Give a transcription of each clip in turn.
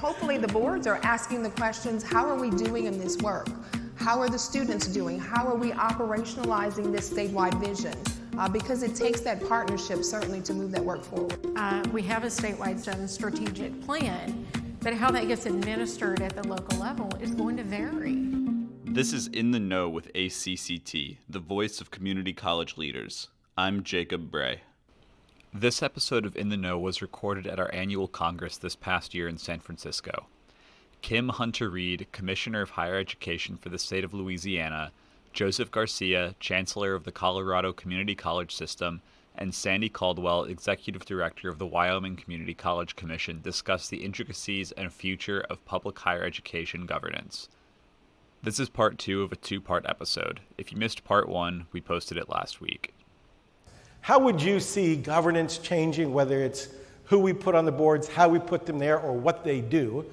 Hopefully the boards are asking the questions, how are we doing in this work? How are the students doing? How are we operationalizing this statewide vision? Because it takes that partnership certainly to move that work forward. We have a statewide strategic plan, but how that gets administered at the local level is going to vary. This is In the Know with ACCT, the voice of community college leaders. I'm Jacob Bray. This episode of In the Know was recorded at our annual Congress this past year in San Francisco. Kim Hunter-Reid, Commissioner of Higher Education for the State of Louisiana, Joseph Garcia, Chancellor of the Colorado Community College System, and Sandy Caldwell, Executive Director of the Wyoming Community College Commission, discussed the intricacies and future of public higher education governance. This is part 2 of a 2-part episode. If you missed part 1, we posted it last week. How would you see governance changing, whether it's who we put on the boards, how we put them there, or what they do?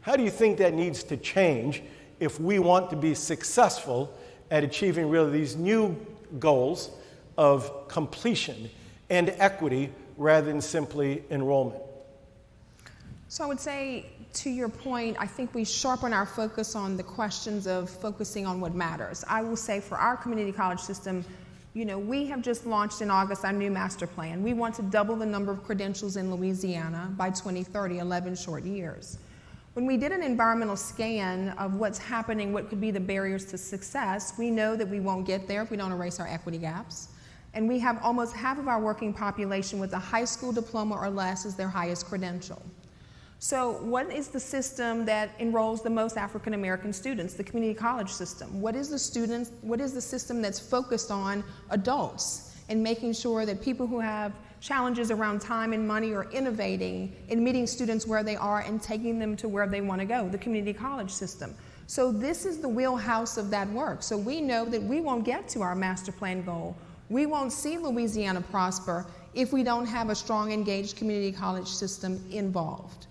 How do you think that needs to change if we want to be successful at achieving really these new goals of completion and equity rather than simply enrollment? So I would say, to your point, I think we sharpen our focus on the questions of focusing on what matters. I will say for our community college system, we have just launched in August our new master plan. We want to double the number of credentials in Louisiana by 2030, 11 short years. When we did an environmental scan of what's happening, what could be the barriers to success, we know that we won't get there if we don't erase our equity gaps. And we have almost half of our working population with a high school diploma or less as their highest credential. So what is the system that enrolls the most African American students? The community college system. What is the system that's focused on adults and making sure that people who have challenges around time and money are innovating in meeting students where they are and taking them to where they want to go? The community college system. So this is the wheelhouse of that work. So we know that we won't get to our master plan goal. We won't see Louisiana prosper if we don't have a strong, engaged community college system involved.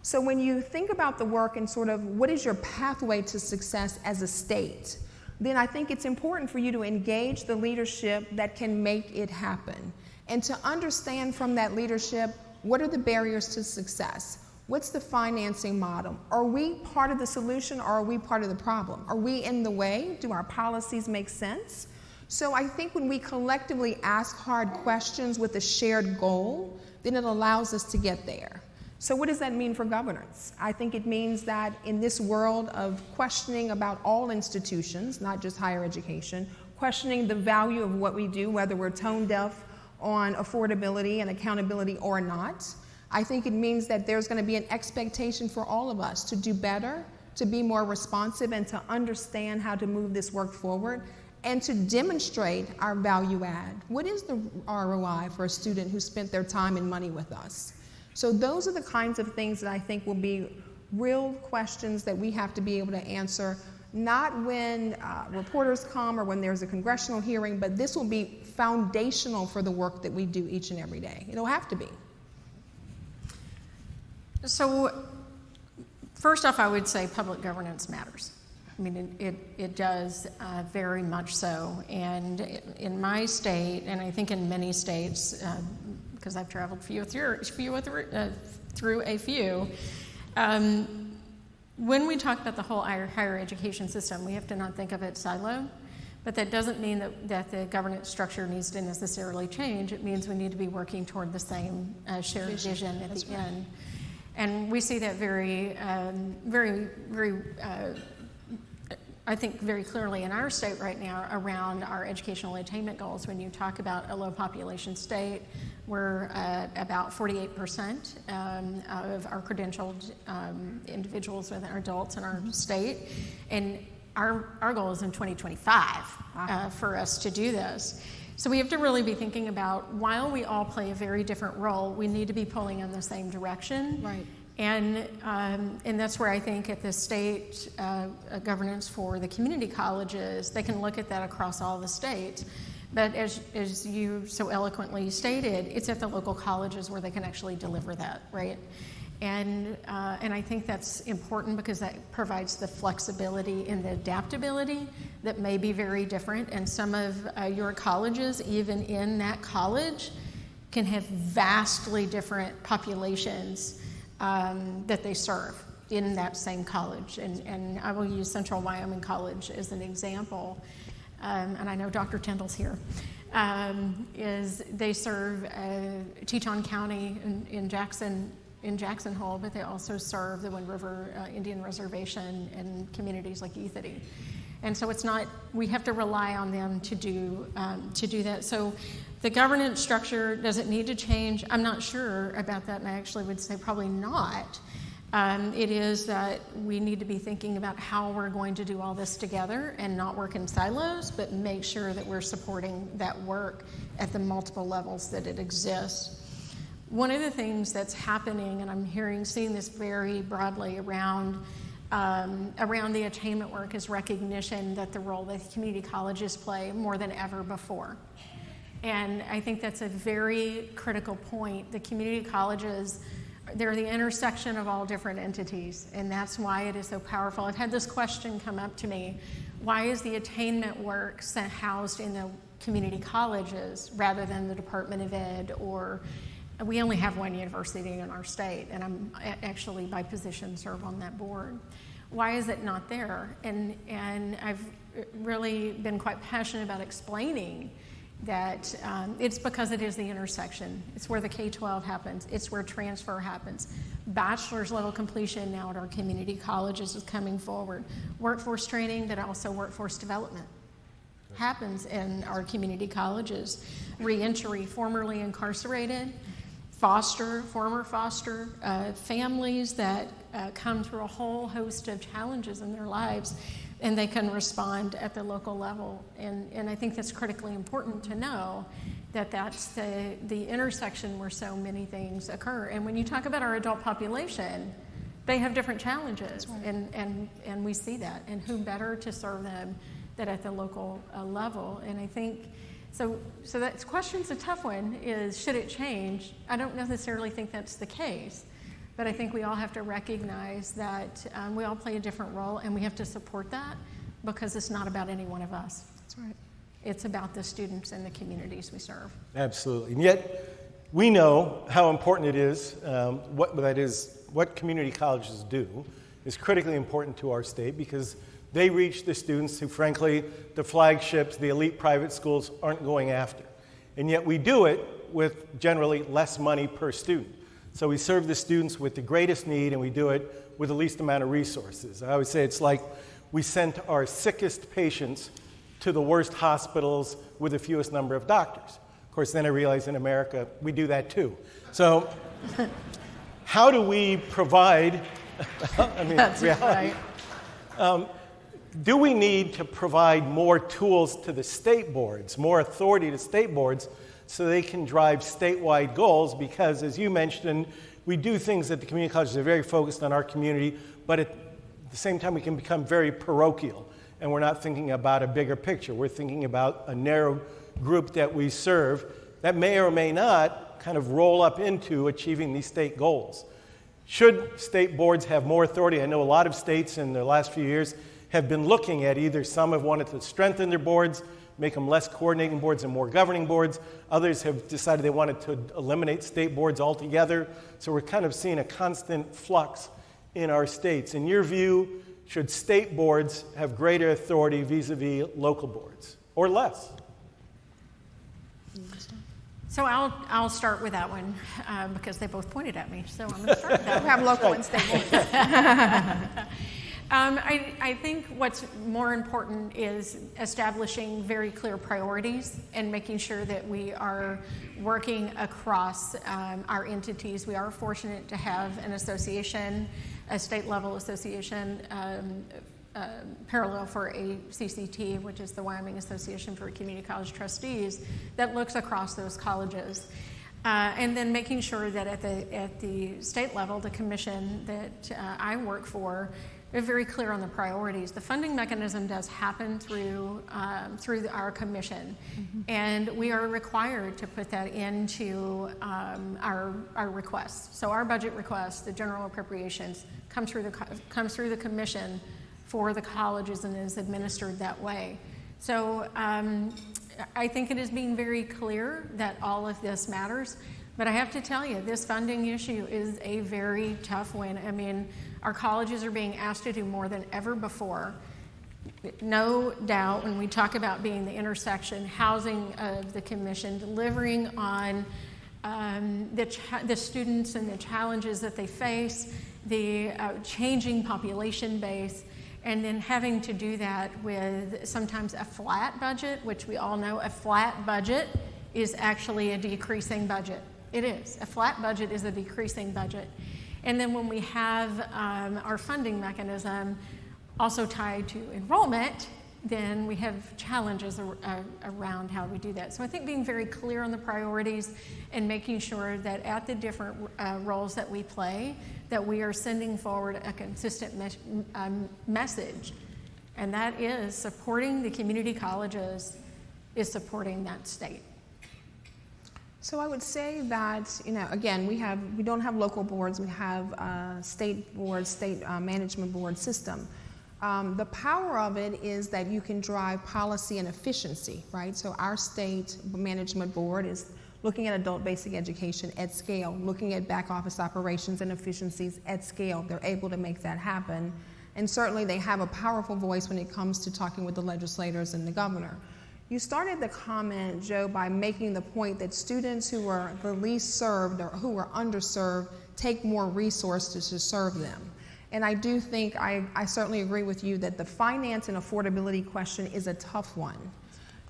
So when you think about the work and sort of what is your pathway to success as a state, then I think it's important for you to engage the leadership that can make it happen and to understand from that leadership, what are the barriers to success? What's the financing model? Are we part of the solution or are we part of the problem? Are we in the way? Do our policies make sense? So I think when we collectively ask hard questions with a shared goal, then it allows us to get there. So what does that mean for governance? I think it means that in this world of questioning about all institutions, not just higher education, questioning the value of what we do, whether we're tone deaf on affordability and accountability or not, I think it means that there's going to be an expectation for all of us to do better, to be more responsive, and to understand how to move this work forward, and to demonstrate our value add. What is the ROI for a student who spent their time and money with us? So those are the kinds of things that I think will be real questions that we have to be able to answer, not when reporters come or when there's a congressional hearing, but this will be foundational for the work that we do each and every day. It'll have to be. So first off, I would say public governance matters. I mean, it does very much so. And in my state, and I think in many states, because I've traveled through a few, when we talk about the whole higher education system, we have to not think of it siloed, but that doesn't mean that the governance structure needs to necessarily change. It means we need to be working toward the same shared vision at the end. And we see that very I think very clearly in our state right now around our educational attainment goals. When you talk about a low population state, we're at about 48% of our credentialed individuals within our adults in our state. And our goal is in 2025 for us to do this. So we have to really be thinking about, while we all play a very different role, we need to be pulling in the same direction. Right. And that's where I think at the state governance for the community colleges, they can look at that across all the states. But as you so eloquently stated, it's at the local colleges where they can actually deliver that, right? And I think that's important because that provides the flexibility and the adaptability that may be very different. And some of your colleges, even in that college, can have vastly different populations that they serve. in that same college. And I will use Central Wyoming College as an example. And I know Dr. Tyndall's here. Is they serve Teton County in Jackson Hole, but they also serve the Wind River Indian Reservation and communities like Ethity. And so it's not, we have to rely on them to do that. So the governance structure, does it need to change? I'm not sure about that, and I actually would say probably not. It is that we need to be thinking about how we're going to do all this together and not work in silos, but make sure that we're supporting that work at the multiple levels that it exists. One of the things that's happening, and I'm seeing this very broadly around the attainment work, is recognition that the role that community colleges play more than ever before. And I think that's a very critical point. The community colleges, they're the intersection of all different entities, and that's why it is so powerful. I've had this question come up to me: why is the attainment work housed in the community colleges rather than the Department of Ed? Or we only have one university in our state, and I'm actually by position serve on that board. Why is it not there? And I've really been quite passionate about explaining that it's because it is the intersection. It's where the K-12 happens. It's where transfer happens. Bachelor's level completion now at our community colleges is coming forward. Workforce training, but also workforce development happens in our community colleges. Reentry, formerly incarcerated, former foster, families that come through a whole host of challenges in their lives, and they can respond at the local level. And I think that's critically important to know that that's the intersection where so many things occur. And when you talk about our adult population, they have different challenges, right. and we see that. And who better to serve them than at the local level? And I think, so that question's a tough one, is should it change? I don't necessarily think that's the case. But I think we all have to recognize that we all play a different role, and we have to support that, because it's not about any one of us. That's right. It's about the students and the communities we serve. Absolutely. And yet, we know how important it is. What community colleges do is critically important to our state, because they reach the students who, frankly, the flagships, the elite private schools aren't going after. And yet we do it with generally less money per student. So we serve the students with the greatest need, and we do it with the least amount of resources. I always say it's like we sent our sickest patients to the worst hospitals with the fewest number of doctors. Of course, then I realize in America, we do that too. So how do we provide, That's reality, right. Do we need to provide more tools to the state boards, more authority to state boards, so they can drive statewide goals? Because, as you mentioned, we do things at the community colleges that are very focused on our community, but at the same time we can become very parochial, and we're not thinking about a bigger picture. We're thinking about a narrow group that we serve that may or may not kind of roll up into achieving these state goals. Should state boards have more authority? I know a lot of states in the last few years have been looking at either some have wanted to strengthen their boards, make them less coordinating boards and more governing boards. Others have decided they wanted to eliminate state boards altogether. So we're kind of seeing a constant flux in our states. In your view, should state boards have greater authority vis-a-vis local boards, or less? So I'll start with that one, because they both pointed at me. So I'm going to start with that We have local and state boards. I think what's more important is establishing very clear priorities and making sure that we are working across our entities. We are fortunate to have an association, a state-level association, parallel for ACCT, which is the Wyoming Association for Community College Trustees, that looks across those colleges. And then making sure that at the state level, the commission that I work for, they're very clear on the priorities. The funding mechanism does happen through our commission, and we are required to put that into our requests. So our budget requests, the general appropriations, comes through the commission for the colleges and is administered that way. So I think it is being very clear that all of this matters. But I have to tell you, this funding issue is a very tough one. I mean, Our colleges are being asked to do more than ever before. No doubt, when we talk about being the intersection, housing of the commission, delivering on the students and the challenges that they face, the changing population base, and then having to do that with sometimes a flat budget, which we all know a flat budget is actually a decreasing budget. It is. A flat budget is a decreasing budget. And then when we have our funding mechanism also tied to enrollment, then we have challenges around how we do that. So I think being very clear on the priorities and making sure that at the different roles that we play, that we are sending forward a consistent message. And that is supporting the community colleges is supporting that state. So I would say that, again, we don't have local boards, we have state boards, state management board system. The power of it is that you can drive policy and efficiency, right? So our state management board is looking at adult basic education at scale, looking at back office operations and efficiencies at scale. They're able to make that happen. And certainly they have a powerful voice when it comes to talking with the legislators and the governor. You started the comment, Joe, by making the point that students who are the least served or who are underserved take more resources to serve them. And I do think, I certainly agree with you that the finance and affordability question is a tough one.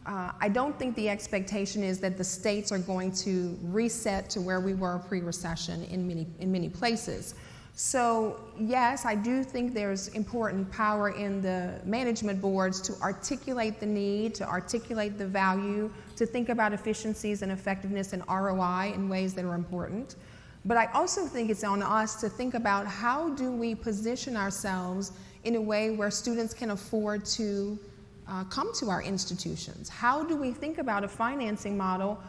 I don't think the expectation is that the states are going to reset to where we were pre-recession in many places. So yes, I do think there's important power in the management boards to articulate the need, to articulate the value, to think about efficiencies and effectiveness and ROI in ways that are important. But I also think it's on us to think about how do we position ourselves in a way where students can afford to come to our institutions. How do we think about a financing model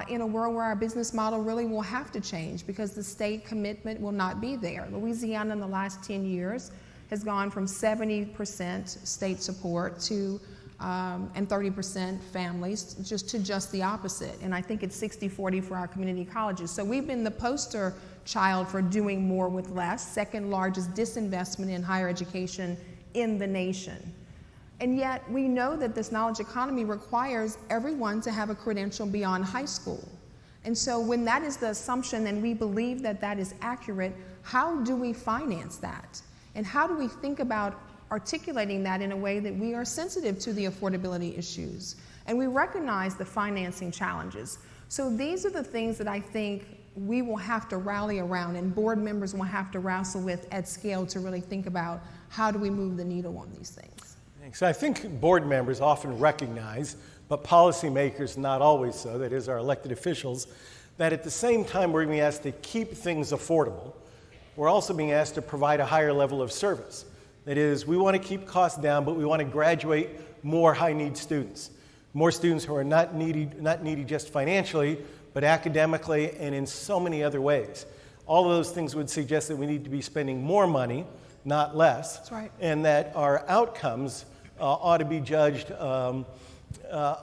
in a world where our business model really will have to change because the state commitment will not be there? Louisiana in the last 10 years has gone from 70% state support to and 30% families, just the opposite. And I think it's 60-40 for our community colleges. So we've been the poster child for doing more with less, second largest disinvestment in higher education in the nation. And yet we know that this knowledge economy requires everyone to have a credential beyond high school. And so when that is the assumption and we believe that that is accurate, how do we finance that? And how do we think about articulating that in a way that we are sensitive to the affordability issues and we recognize the financing challenges? So these are the things that I think we will have to rally around and board members will have to wrestle with at scale to really think about how do we move the needle on these things. So I think board members often recognize, but policymakers not always so, that is our elected officials, that at the same time we're being asked to keep things affordable, we're also being asked to provide a higher level of service. That is, we want to keep costs down, but we want to graduate more high-need students. More students who are not needy just financially, but academically and in so many other ways. All of those things would suggest that we need to be spending more money, not less. That's right. And that our outcomes ought to be judged a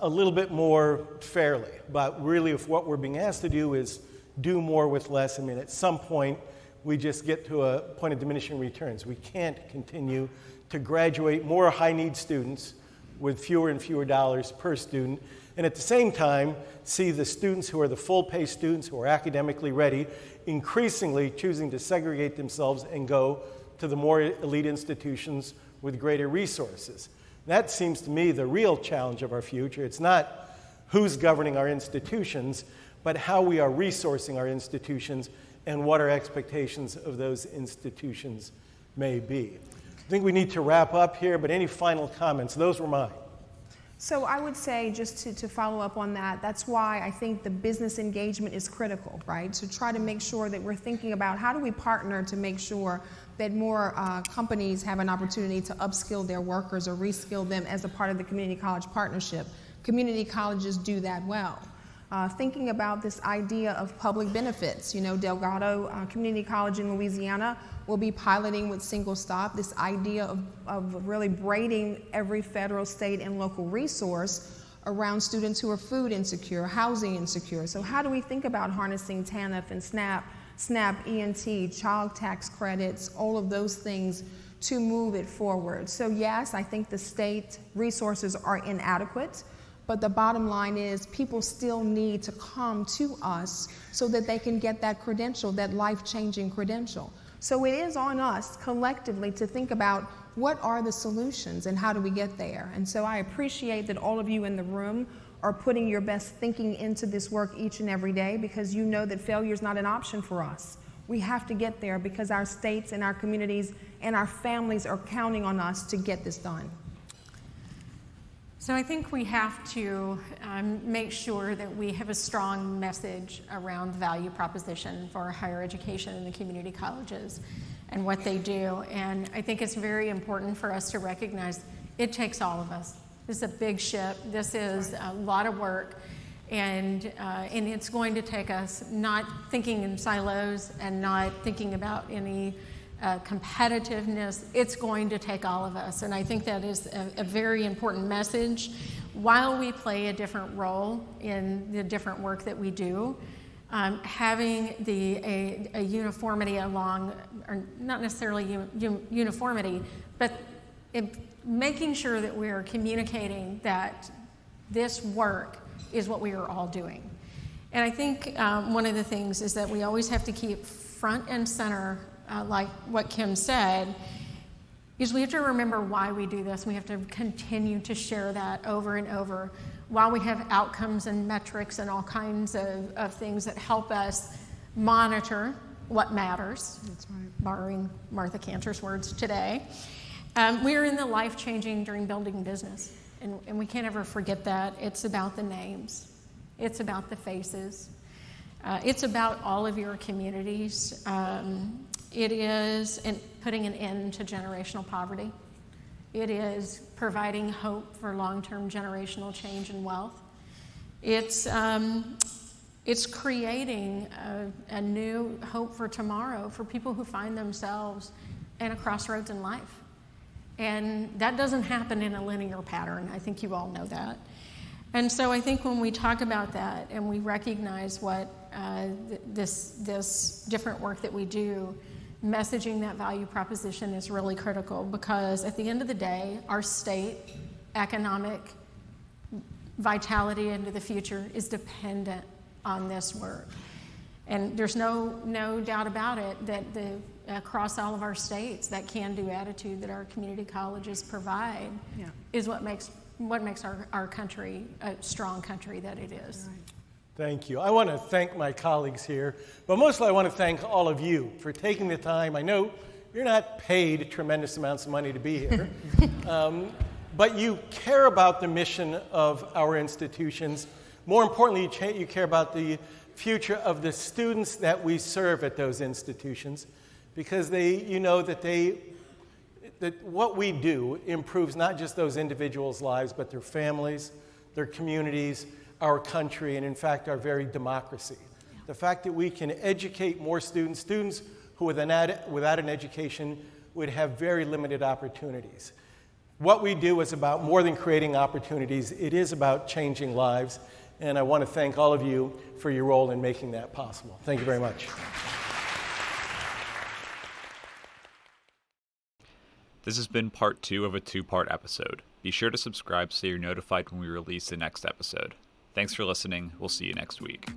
little bit more fairly. But really, if what we're being asked to do is do more with less, I mean, at some point, we just get to a point of diminishing returns. We can't continue to graduate more high-need students with fewer and fewer dollars per student, and at the same time, see the students who are the full-pay students who are academically ready increasingly choosing to segregate themselves and go to the more elite institutions with greater resources. That seems to me the real challenge of our future. It's not who's governing our institutions, but how we are resourcing our institutions and what our expectations of those institutions may be. I think we need to wrap up here, but any final comments? Those were mine. So I would say, just to follow up on that, that's why I think the business engagement is critical, right? To try to make sure that we're thinking about how do we partner to make sure that more companies have an opportunity to upskill their workers or reskill them as a part of the community college partnership. Community colleges do that well. Thinking about this idea of public benefits. You know, Delgado Community College in Louisiana will be piloting with single stop this idea of really braiding every federal, state, and local resource around students who are food insecure, housing insecure. So how do we think about harnessing TANF and SNAP SNAP, ENT, child tax credits, all of those things to move it forward. So yes, I think the state resources are inadequate, but the bottom line is people still need to come to us so that they can get that credential, that life-changing credential. So it is on us collectively to think about what are the solutions and how do we get there. And so I appreciate that all of you in the room are putting your best thinking into this work each and every day, because you know that failure is not an option for us. We have to get there because our states and our communities and our families are counting on us to get this done. So I think we have to make sure that we have a strong message around the value proposition for higher education in the community colleges and what they do. And I think it's very important for us to recognize it takes all of us. This is a big ship. This is a lot of work. And it's going to take us not thinking in silos and not thinking about any competitiveness. It's going to take all of us. And I think that is a very important message. While we play a different role in the different work that we do, having a uniformity along, or not necessarily uniformity, but making sure that we're communicating that this work is what we are all doing. And I think one of the things is that we always have to keep front and center, like what Kim said, is we have to remember why we do this. We have to continue to share that over and over while we have outcomes and metrics and all kinds of things that help us monitor what matters. That's right. Borrowing Martha Cantor's words today. We are in the life-changing dream building business. And we can't ever forget that. It's about the names. It's about the faces. It's about all of your communities. It is putting an end to generational poverty. It is providing hope for long-term generational change and wealth. It's creating a new hope for tomorrow for people who find themselves at a crossroads in life. And that doesn't happen in a linear pattern. I think you all know that. And so I think when we talk about that and we recognize what this different work that we do, messaging that value proposition is really critical, because at the end of the day, our state economic vitality into the future is dependent on this work. And there's no doubt about it that across all of our states, that can-do attitude that our community colleges provide is what makes our country a strong country that it is. Right. Thank you. I want to thank my colleagues here, but mostly I want to thank all of you for taking the time. I know you're not paid tremendous amounts of money to be here, but you care about the mission of our institutions. More importantly, you care about the future of the students that we serve at those institutions, because you know that what we do improves not just those individuals' lives, but their families, their communities, our country, and in fact, our very democracy. Yeah. The fact that we can educate more students who without an education would have very limited opportunities. What we do is about more than creating opportunities. It is about changing lives, and I want to thank all of you for your role in making that possible. Thank you very much. This has been part 2 of a 2-part episode. Be sure to subscribe so you're notified when we release the next episode. Thanks for listening. We'll see you next week.